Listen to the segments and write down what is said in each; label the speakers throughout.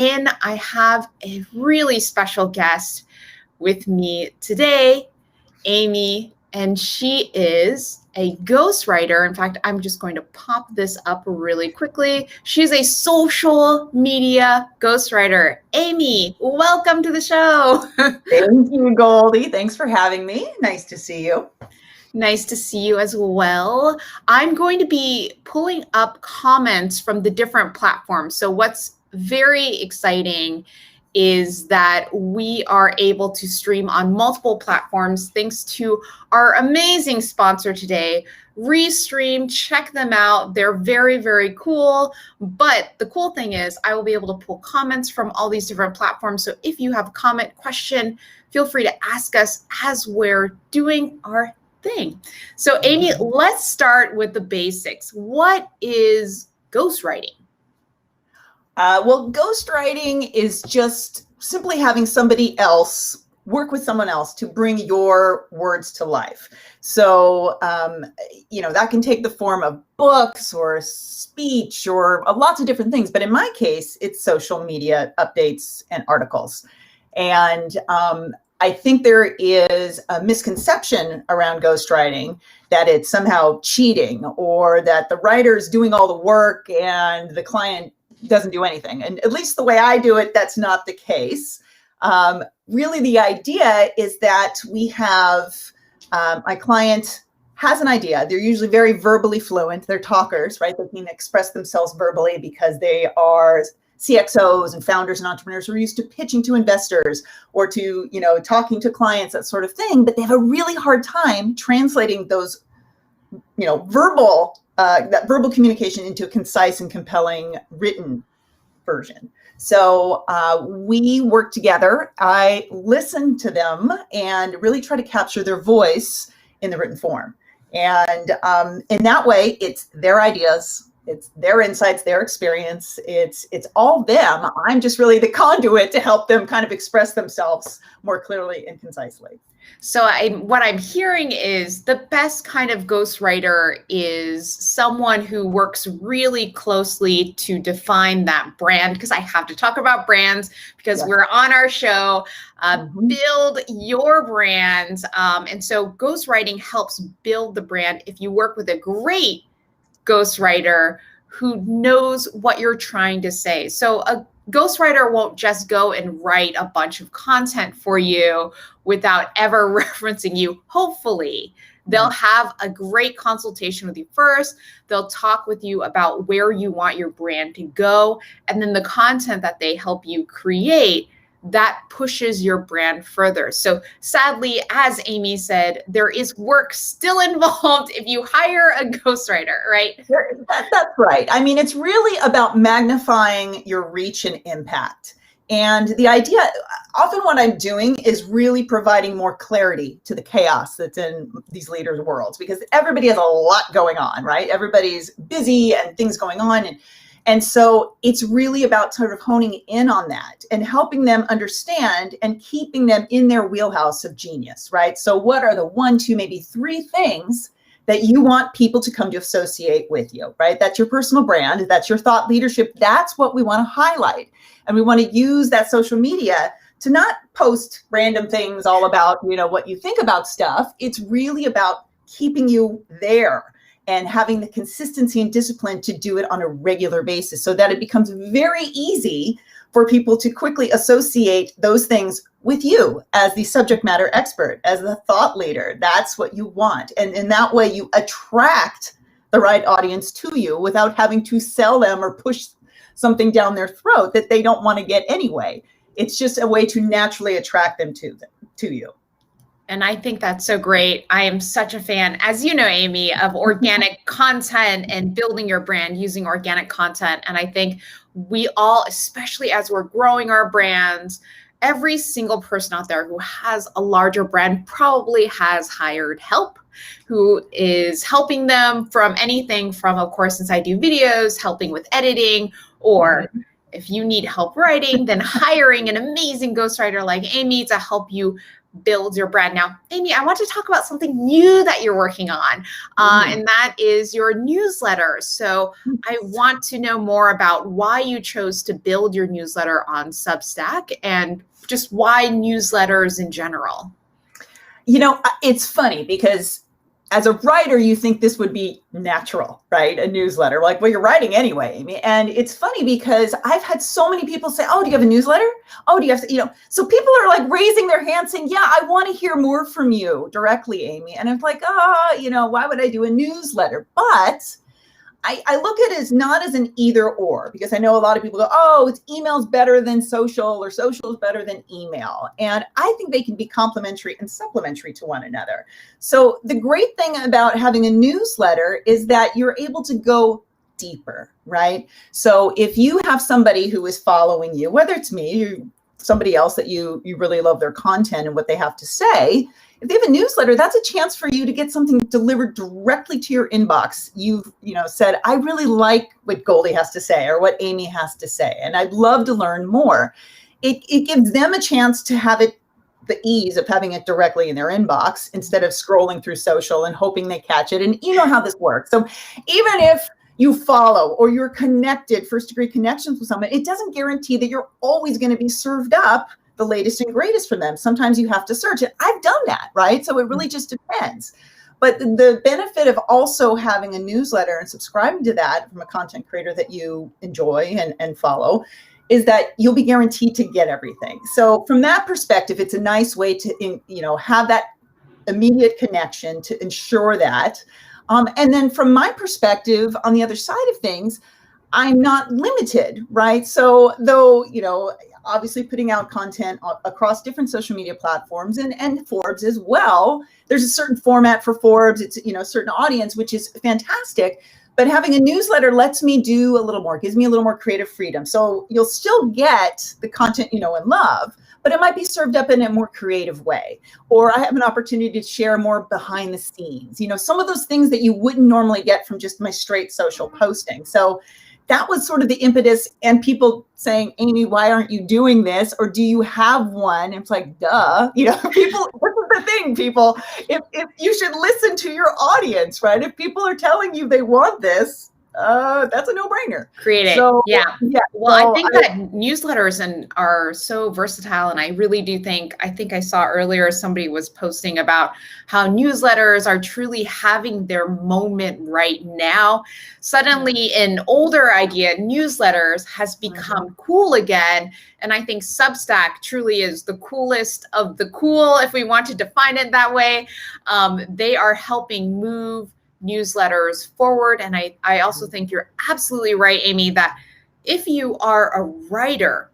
Speaker 1: And I have a really special guest with me today, Amy, and she is a ghostwriter. In fact, I'm just going to pop this up really quickly. She's a social media ghostwriter. Amy, welcome to the show.
Speaker 2: Thank you, Goldie. Thanks for having me. Nice to see you.
Speaker 1: Nice to see you as well. I'm going to be pulling up comments from the different platforms. So what's very exciting is that we are able to stream on multiple platforms thanks to our amazing sponsor today, Restream. Check them out. They're very, very cool. But the cool thing is I will be able to pull comments from all these different platforms. So if you have a comment, question, feel free to ask us as we're doing our thing. So Amy, let's start with the basics. What is ghostwriting?
Speaker 2: Well, ghostwriting is just simply having somebody else work with someone else to bring your words to life. So, that can take the form of books or speech or lots of different things. But in my case, it's social media updates and articles. And I think there is a misconception around ghostwriting that it's somehow cheating or that the writer is doing all the work and the client doesn't do anything. And at least the way I do it, that's not the case. Really, the idea is that we have my client has an idea. They're usually very verbally fluent. They're talkers, right? They can express themselves verbally because they are CXOs and founders and entrepreneurs who are used to pitching to investors or to, talking to clients, that sort of thing. But they have a really hard time translating those, that verbal communication into a concise and compelling written version. So we work together. I listen to them and really try to capture their voice in the written form. And in that way, it's their ideas. It's their insights, their experience. It's all them. I'm just really the conduit to help them kind of express themselves more clearly and concisely.
Speaker 1: So what I'm hearing is the best kind of ghostwriter is someone who works really closely to define that brand, because I have to talk about brands because we're on our show, build your brand. And so ghostwriting helps build the brand. If you work with a great ghostwriter who knows what you're trying to say. So a ghostwriter won't just go and write a bunch of content for you without ever referencing you. Hopefully, they'll have a great consultation with you first. They'll talk with you about where you want your brand to go. And then the content that they help you create, that pushes your brand further. So sadly, as Amy said, there is work still involved if you hire a ghostwriter, right?
Speaker 2: That's right. I mean, it's really about magnifying your reach and impact. And the idea, often what I'm doing is really providing more clarity to the chaos that's in these leaders' worlds, because everybody has a lot going on, right? Everybody's busy and things going on. And so it's really about sort of honing in on that and helping them understand and keeping them in their wheelhouse of genius, right? So what are the 1, 2, maybe 3 things that you want people to come to associate with you, right? That's your personal brand. That's your thought leadership. That's what we want to highlight. And we want to use that social media to not post random things all about, what you think about stuff. It's really about keeping you there and having the consistency and discipline to do it on a regular basis so that it becomes very easy for people to quickly associate those things with you as the subject matter expert, as the thought leader. That's what you want. And in that way, you attract the right audience to you without having to sell them or push something down their throat that they don't want to get anyway. It's just a way to naturally attract them to you.
Speaker 1: And I think that's so great. I am such a fan, as you know, Amy, of organic content and building your brand using organic content. And I think we all, especially as we're growing our brands, every single person out there who has a larger brand probably has hired help, who is helping them from anything from, of course, since I do videos, helping with editing, or if you need help writing, then hiring an amazing ghostwriter like Amy to help you build your brand. Now, Amy, I want to talk about something new that you're working on, and that is your newsletter. So I want to know more about why you chose to build your newsletter on Substack and just why newsletters in general.
Speaker 2: You know, it's funny because as a writer, you think this would be natural, right? A newsletter, like, well, you're writing anyway, Amy. And it's funny because I've had so many people say, oh, do you have a newsletter? Oh, do you have to, so people are like raising their hands saying, yeah, I want to hear more from you directly, Amy. And I'm like, why would I do a newsletter? But I look at it as not as an either or, because I know a lot of people go, oh, it's email's better than social or social is better than email. And I think they can be complementary and supplementary to one another. So the great thing about having a newsletter is that you're able to go deeper, right? So if you have somebody who is following you, whether it's me, somebody else that you really love their content and what they have to say, if they have a newsletter, that's a chance for you to get something delivered directly to your inbox. You've said, I really like what Goldie has to say or what Amy has to say, and I'd love to learn more. It gives them a chance to have it, the ease of having it directly in their inbox instead of scrolling through social and hoping they catch it. And you know how this works. So even if you follow or you're connected, first-degree connections with someone, it doesn't guarantee that you're always going to be served up the latest and greatest from them. Sometimes you have to search it. I've done that, right? So it really just depends. But the benefit of also having a newsletter and subscribing to that from a content creator that you enjoy and follow is that you'll be guaranteed to get everything. So from that perspective, it's a nice way to, have that immediate connection to ensure that. And then from my perspective, on the other side of things, I'm not limited, right? So though, obviously putting out content across different social media platforms and Forbes as well, there's a certain format for Forbes. It's, a certain audience, which is fantastic. But having a newsletter lets me do a little more, gives me a little more creative freedom. So you'll still get the content, and love, but it might be served up in a more creative way. Or I have an opportunity to share more behind the scenes, some of those things that you wouldn't normally get from just my straight social posting. So that was sort of the impetus, and people saying, Amy, why aren't you doing this? Or do you have one? And it's like, duh, people, this is the thing, people, if you should listen to your audience, right? If people are telling you they want this, that's a no-brainer.
Speaker 1: Create it.
Speaker 2: So,
Speaker 1: yeah. Well,
Speaker 2: so
Speaker 1: I think that newsletters are so versatile. And I really do think, I saw earlier somebody was posting about how newsletters are truly having their moment right now. Suddenly an older idea, newsletters, has become cool again. And I think Substack truly is the coolest of the cool, if we want to define it that way. They are helping move newsletters forward. And I also think you're absolutely right, Amy, that if you are a writer,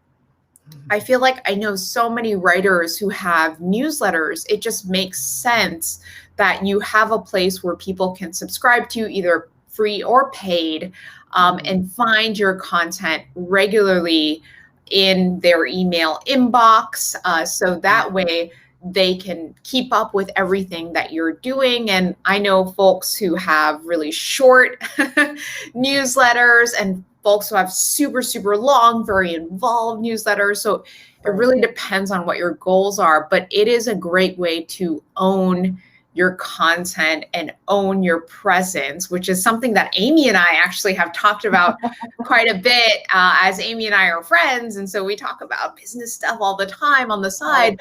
Speaker 1: I feel like I know so many writers who have newsletters. It just makes sense that you have a place where people can subscribe to, either free or paid, and find your content regularly in their email inbox. So that way they can keep up with everything that you're doing. And I know folks who have really short newsletters and folks who have super, super long, very involved newsletters. So it really depends on what your goals are, but it is a great way to own your content and own your presence, which is something that Amy and I actually have talked about quite a bit, as Amy and I are friends. And so we talk about business stuff all the time on the side.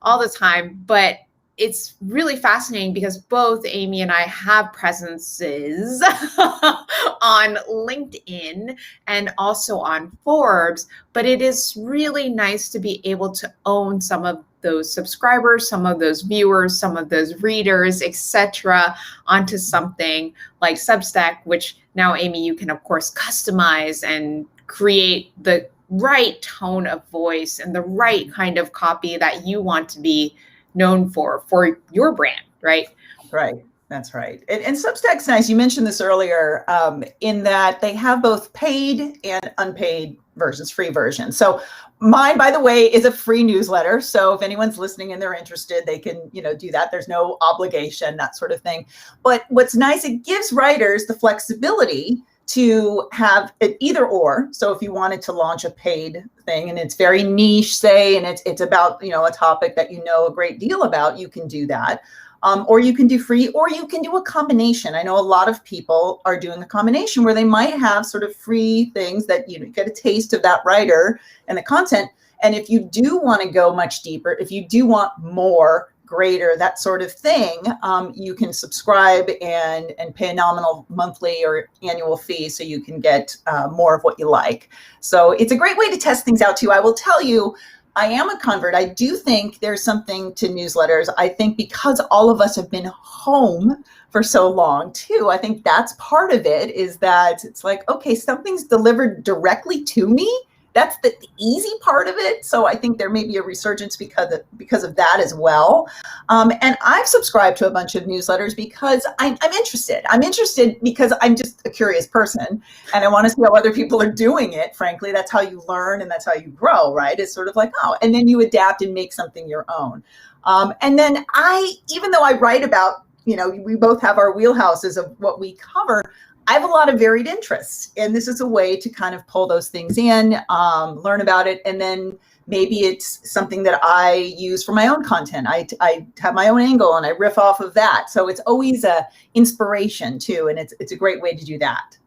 Speaker 1: All the time, but it's really fascinating because both Amy and I have presences on LinkedIn and also on Forbes, but it is really nice to be able to own some of those subscribers, some of those viewers, some of those readers, etc., onto something like Substack, which now, Amy, you can of course customize and create the right tone of voice and the right kind of copy that you want to be known for your brand, right?
Speaker 2: Right. That's right. And Substack's nice. You mentioned this earlier, in that they have both paid and unpaid versions, free versions. So mine, by the way, is a free newsletter. So if anyone's listening and they're interested, they can, do that. There's no obligation, that sort of thing. But what's nice, it gives writers the flexibility to have an either or. So if you wanted to launch a paid thing and it's very niche, say, and it's about, a topic that you know a great deal about, you can do that. Or you can do free, or you can do a combination. I know a lot of people are doing a combination where they might have sort of free things that you get a taste of that writer and the content. And if you do want to go much deeper, if you do want more, greater, that sort of thing, you can subscribe and pay a nominal monthly or annual fee so you can get more of what you like. So it's a great way to test things out too. I will tell you, I am a convert. I do think there's something to newsletters. I think because all of us have been home for so long too, I think that's part of it, is that it's like, okay, something's delivered directly to me. That's the easy part of it. So I think there may be a resurgence because of that as well. And I've subscribed to a bunch of newsletters because I'm interested. I'm interested because I'm just a curious person and I want to see how other people are doing it. Frankly, that's how you learn and that's how you grow, right? It's sort of like, oh, and then you adapt and make something your own. And then even though I write about, we both have our wheelhouses of what we cover, I have a lot of varied interests, and this is a way to kind of pull those things in, learn about it, and then maybe it's something that I use for my own content. I have my own angle and I riff off of that. So it's always a inspiration too, and it's a great way to do that.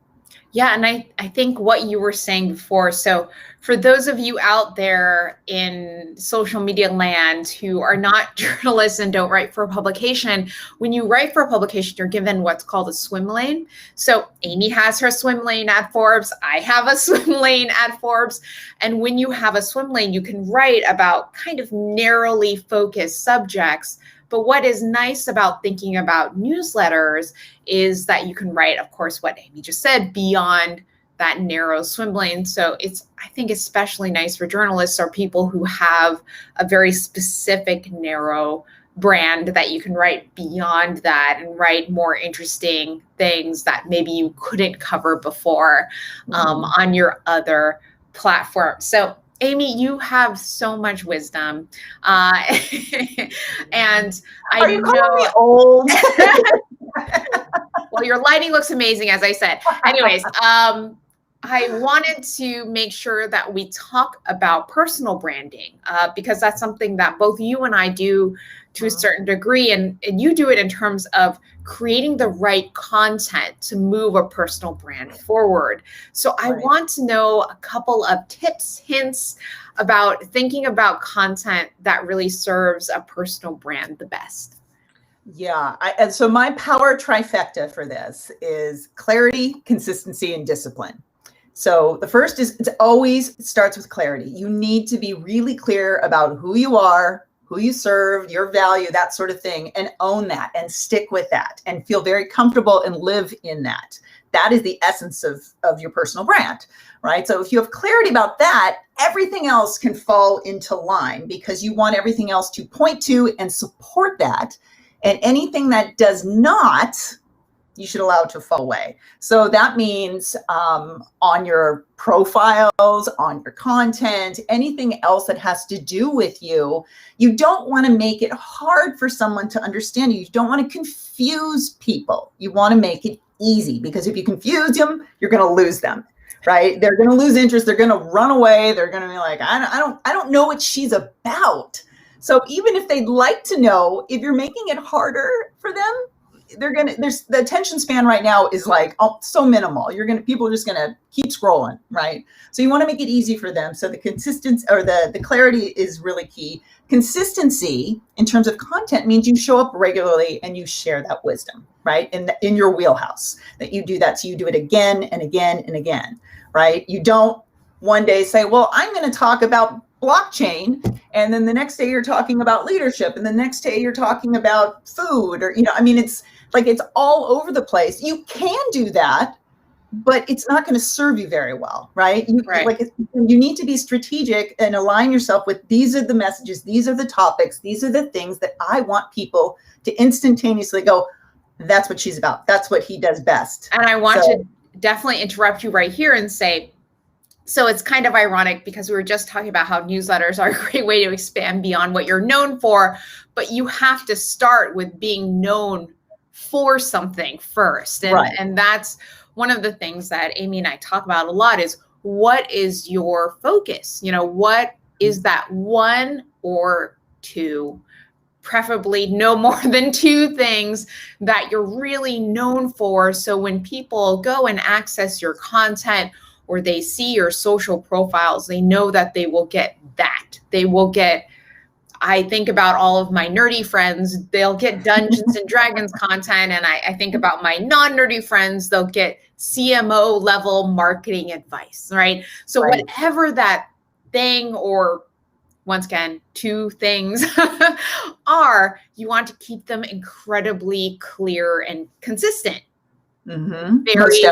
Speaker 1: Yeah, and I think what you were saying before, so for those of you out there in social media land who are not journalists and don't write for a publication, when you write for a publication, you're given what's called a swim lane. So Amy has her swim lane at Forbes. I have a swim lane at Forbes. And when you have a swim lane, you can write about kind of narrowly focused subjects. But what is nice about thinking about newsletters is that you can write, of course, what Amy just said, beyond that narrow swim lane. So it's, I think, especially nice for journalists or people who have a very specific narrow brand, that you can write beyond that and write more interesting things that maybe you couldn't cover before on your other platform. So Amy, you have so much wisdom. And
Speaker 2: Are you calling me old?
Speaker 1: Well, your lighting looks amazing, as I said. Anyways, I wanted to make sure that we talk about personal branding because that's something that both you and I do to a certain degree. And you do it in terms of creating the right content to move a personal brand forward. So I want to know a couple of tips, hints about thinking about content that really serves a personal brand the best.
Speaker 2: Yeah. And so my power trifecta for this is clarity, consistency, and discipline. So the first is it starts with clarity. You need to be really clear about who you are, who you serve, your value, that sort of thing, and own that and stick with that and feel very comfortable and live in that. That is the essence of your personal brand, right? So if you have clarity about that, everything else can fall into line because you want everything else to point to and support that. And anything that does not, you should allow it to fall away. So that means on your profiles, on your content, anything else that has to do with you, you don't want to make it hard for someone to understand you. You don't want to confuse people. You want to make it easy, because if you confuse them, you're going to lose them, right? They're going to lose interest. They're going to run away. They're going to be like, I don't know what she's about. So even if they'd like to know, if you're making it harder for them, there's the attention span right now is like so minimal. People are just gonna keep scrolling, right? So you want to make it easy for them. So the consistency or the clarity is really key. Consistency in terms of content means you show up regularly and you share that wisdom, right? In your wheelhouse, that you do that. So you do it again and again and again, right? You don't one day say, well, I'm going to talk about blockchain, and then the next day you're talking about leadership, and the next day you're talking about food, or it's like it's all over the place. You can do that, but it's not going to serve you very well, right? You need to be strategic and align yourself with, these are the messages, these are the topics, these are the things that I want people to instantaneously go, that's what she's about, that's what he does best.
Speaker 1: And I want to definitely interrupt you right here and say, so it's kind of ironic because we were just talking about how newsletters are a great way to expand beyond what you're known for, but you have to start with being known for something first. And that's one of the things that Amy and I talk about a lot, is what is your focus? What is that one or two, preferably no more than two things that you're really known for. So when people go and access your content or they see your social profiles, they know that they will get that. They will get, I think about all of my nerdy friends, they'll get Dungeons and Dragons content. And I think about my non-nerdy friends, they'll get CMO level marketing advice, right? So whatever that thing, or once again, two things are, you want to keep them incredibly clear and consistent. Very,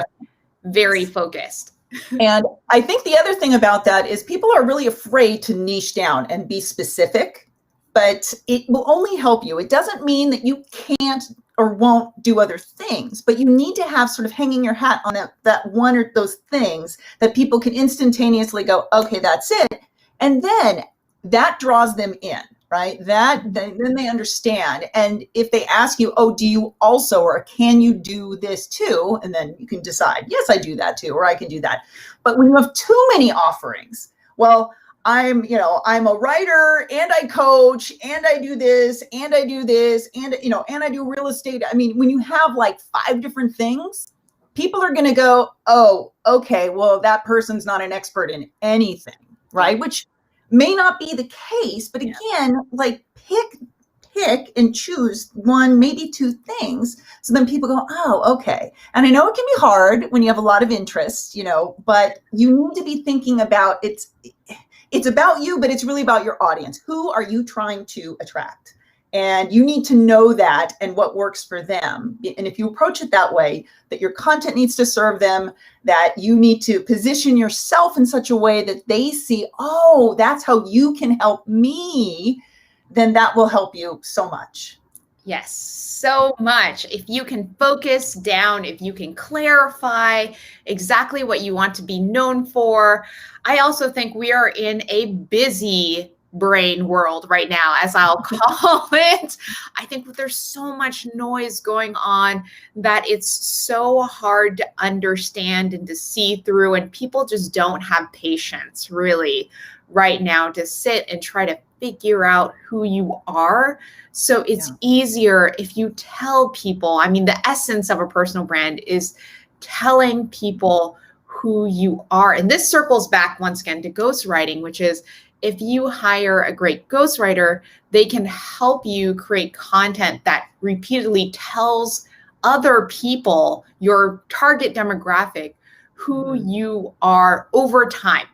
Speaker 1: very focused.
Speaker 2: And I think the other thing about that is people are really afraid to niche down and be specific, but it will only help you. It doesn't mean that you can't or won't do other things, but you need to have sort of hanging your hat on that one or those things that people can instantaneously go, okay, that's it. And then that draws them in, right? Then they understand. And if they ask you, oh, do you also, or can you do this too? And then you can decide, yes, I do that too, or I can do that. But when you have too many offerings, well, I'm a writer and I coach and I do this and I do this and, and I do real estate. I mean, when you have like 5 different things, people are going to go, oh, okay, well, that person's not an expert in anything, right? Which may not be the case, but again, like pick and choose one, maybe 2 things. So then people go, oh, okay. And I know it can be hard when you have a lot of interest, but you need to be thinking about it's about you, but it's really about your audience. Who are you trying to attract? And you need to know that and what works for them. And if you approach it that way, that your content needs to serve them, that you need to position yourself in such a way that they see, oh, that's how you can help me, then that will help you so much.
Speaker 1: Yes, so much. If you can focus down, if you can clarify exactly what you want to be known for. I also think we are in a busy brain world right now, as I'll call it. I think there's so much noise going on that it's so hard to understand and to see through, and people just don't have patience really right now to sit and try to figure out who you are. So it's easier if you tell people. I mean, the essence of a personal brand is telling people who you are. And this circles back once again to ghostwriting, which is, if you hire a great ghostwriter, they can help you create content that repeatedly tells other people, your target demographic, who you are over time.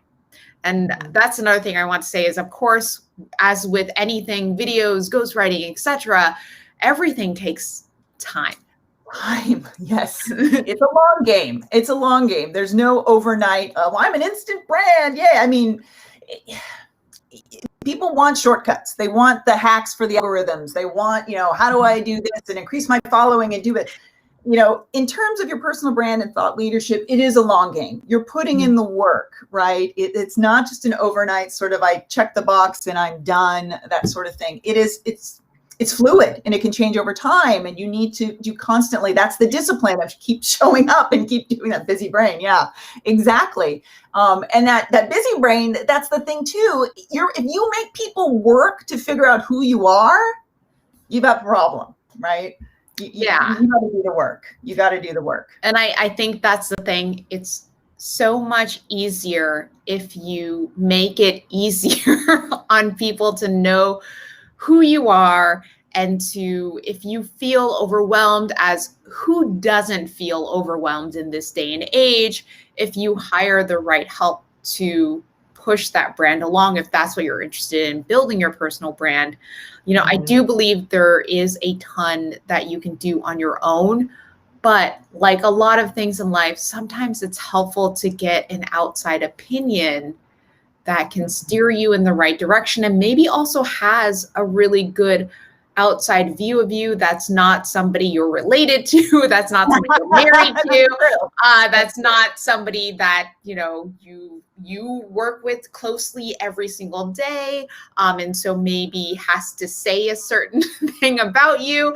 Speaker 1: And that's another thing I want to say is, of course, as with anything, videos, ghostwriting, etc., everything takes time.
Speaker 2: Yes. It's a long game. It's a long game. There's no overnight, well, I'm an instant brand. Yeah. I mean, people want shortcuts. They want the hacks for the algorithms. They want, how do I do this and increase my following and do it? In terms of your personal brand and thought leadership, it is a long game. You're putting in the work, right? It's not just an overnight sort of, I check the box and I'm done, that sort of thing. It's fluid and it can change over time, and you need to do constantly. That's the discipline of keep showing up and keep doing that. Busy brain. Yeah, exactly. And that busy brain, that's the thing too. If you make people work to figure out who you are, you've got a problem, right? You got to do the work. You got to do the work.
Speaker 1: And I think that's the thing. It's so much easier if you make it easier on people to know who you are, and if you feel overwhelmed, as who doesn't feel overwhelmed in this day and age, if you hire the right help to push that brand along, if that's what you're interested in, building your personal brand. I do believe there is a ton that you can do on your own, but like a lot of things in life, sometimes it's helpful to get an outside opinion that can steer you in the right direction, and maybe also has a really good outside view of you. That's not somebody you're related to. That's not somebody you're married to. That's not somebody that, you work with closely every single day. And so maybe has to say a certain thing about you.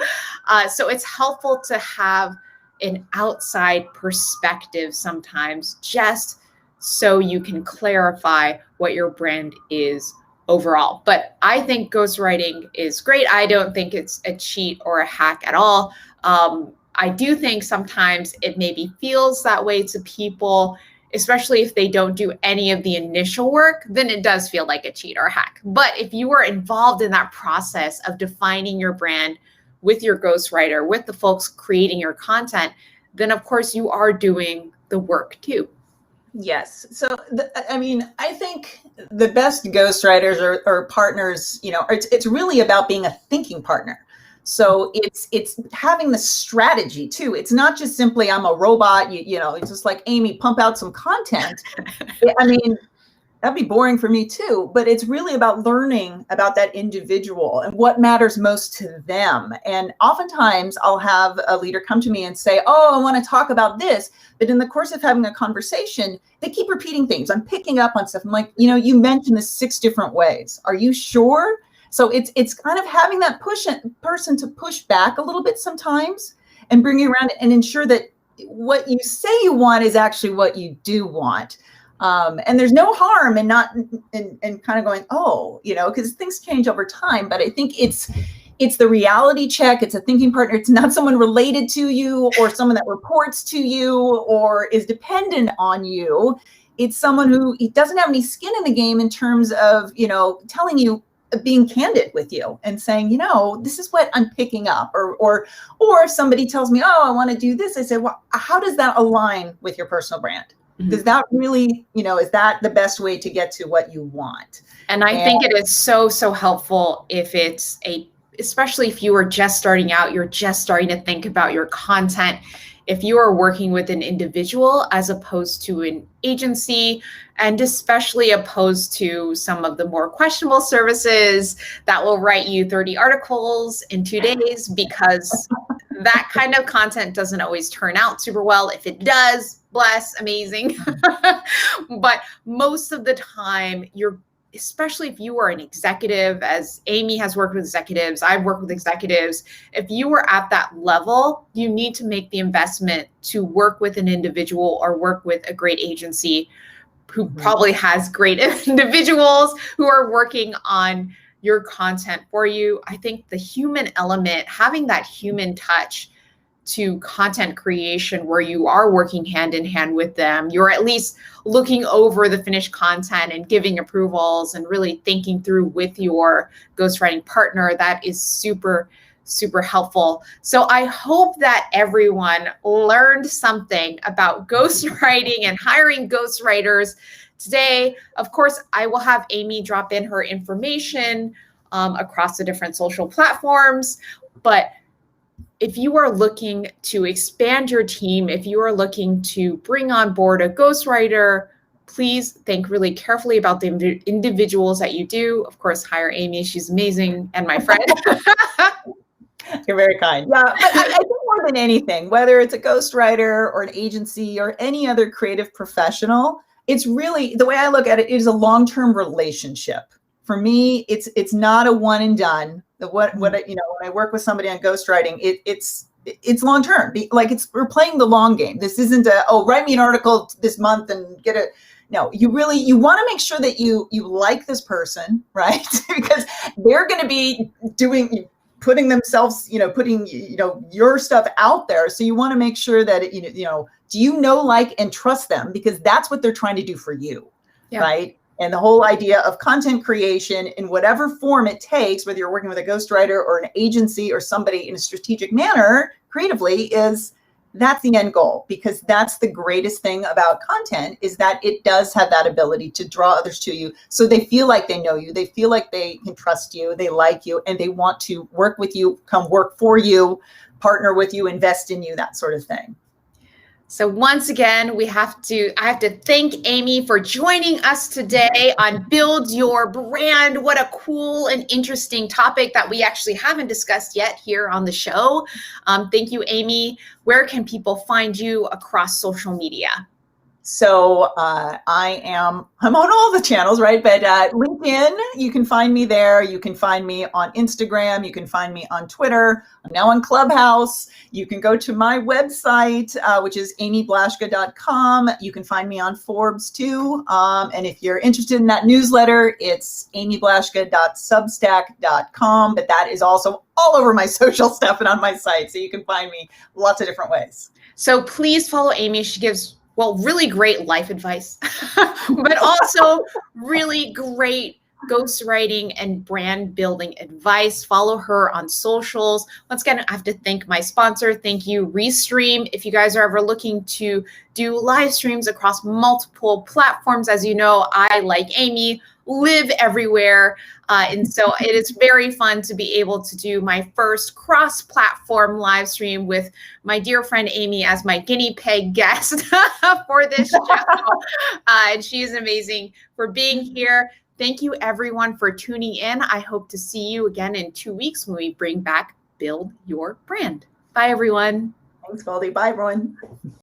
Speaker 1: So it's helpful to have an outside perspective sometimes, just so you can clarify what your brand is overall. But I think ghostwriting is great. I don't think it's a cheat or a hack at all. I do think sometimes it maybe feels that way to people, especially if they don't do any of the initial work, then it does feel like a cheat or a hack. But if you are involved in that process of defining your brand with your ghostwriter, with the folks creating your content, then of course you are doing the work too.
Speaker 2: Yes. So, I mean, I think the best ghostwriters or partners, it's really about being a thinking partner. So it's having the strategy too. It's not just simply I'm a robot. It's just like Amy, pump out some content. I mean, that'd be boring for me too. But it's really about learning about that individual and what matters most to them. And oftentimes I'll have a leader come to me and say, "Oh, I want to talk about this." But in the course of having a conversation, they keep repeating things. I'm picking up on stuff. I'm like, you mentioned this 6 different ways. Are you sure? So it's kind of having that person to push back a little bit sometimes and bring you around and ensure that what you say you want is actually what you do want. And there's no harm in not and kind of going, because things change over time. But I think it's the reality check. It's a thinking partner. It's not someone related to you or someone that reports to you or is dependent on you. It's someone who doesn't have any skin in the game in terms of, telling you, being candid with you and saying, this is what I'm picking up. Or if somebody tells me, "Oh, I want to do this," I say, "Well, how does that align with your personal brand? Does that really, is that the best way to get to what you want?"
Speaker 1: And I think it is so, so helpful if it's especially if you are just starting out, you're just starting to think about your content. If you are working with an individual as opposed to an agency, and especially opposed to some of the more questionable services that will write you 30 articles in 2 days, because that kind of content doesn't always turn out super well. If it does, bless, amazing. But most of the time, especially if you are an executive, as Amy has worked with executives, I've worked with executives. If you are at that level, you need to make the investment to work with an individual or work with a great agency who probably has great individuals who are working on your content for you. I think the human element, having that human touch to content creation where you are working hand in hand with them, you're at least looking over the finished content and giving approvals and really thinking through with your ghostwriting partner, that is super, super helpful. So I hope that everyone learned something about ghostwriting and hiring ghostwriters today. Of course, I will have Amy drop in her information across the different social platforms, but if you are looking to expand your team, if you are looking to bring on board a ghostwriter, please think really carefully about the individuals that you do. Of course, hire Amy. She's amazing and my friend.
Speaker 2: You're very kind. Yeah, but I think more than anything, whether it's a ghostwriter or an agency or any other creative professional, it's really, the way I look at it, is a long-term relationship. For me, it's not a one and done. When I work with somebody on ghostwriting, it's long term. Like we're playing the long game. This isn't write me an article this month and get it. No, you want to make sure that you like this person, right? Because they're going to be putting themselves, putting your stuff out there. So you want to make sure that do you like and trust them, because that's what they're trying to do for you, right? And the whole idea of content creation in whatever form it takes, whether you're working with a ghostwriter or an agency or somebody in a strategic manner creatively, that's the end goal. Because that's the greatest thing about content, is that it does have that ability to draw others to you. So they feel like they know you, they feel like they can trust you, they like you, and they want to work with you, come work for you, partner with you, invest in you, that sort of thing.
Speaker 1: So once again, I have to thank Amy for joining us today on Build Your Brand. What a cool and interesting topic that we actually haven't discussed yet here on the show. Thank you, Amy. Where can people find you across social media?
Speaker 2: So I'm on all the channels, right? But LinkedIn, you can find me there. You can find me on Instagram. You can find me on Twitter. I'm now on Clubhouse. You can go to my website, which is amyblaschka.com. You can find me on Forbes too. And if you're interested in that newsletter, it's amyblaschka.substack.com. But that is also all over my social stuff and on my site. So you can find me lots of different ways.
Speaker 1: So please follow Amy. She gives, well, really great life advice, but also really great ghostwriting and brand building advice. Follow her on socials. Once again, I have to thank my sponsor. Thank you, Restream. If you guys are ever looking to do live streams across multiple platforms, as you know, I, like Amy, live everywhere. And so it is very fun to be able to do my first cross-platform live stream with my dear friend Amy as my guinea pig guest for this show. And she is amazing for being here. Thank you, everyone, for tuning in. I hope to see you again in 2 weeks when we bring back Build Your Brand. Bye, everyone.
Speaker 2: Thanks, Goldie. Bye, everyone.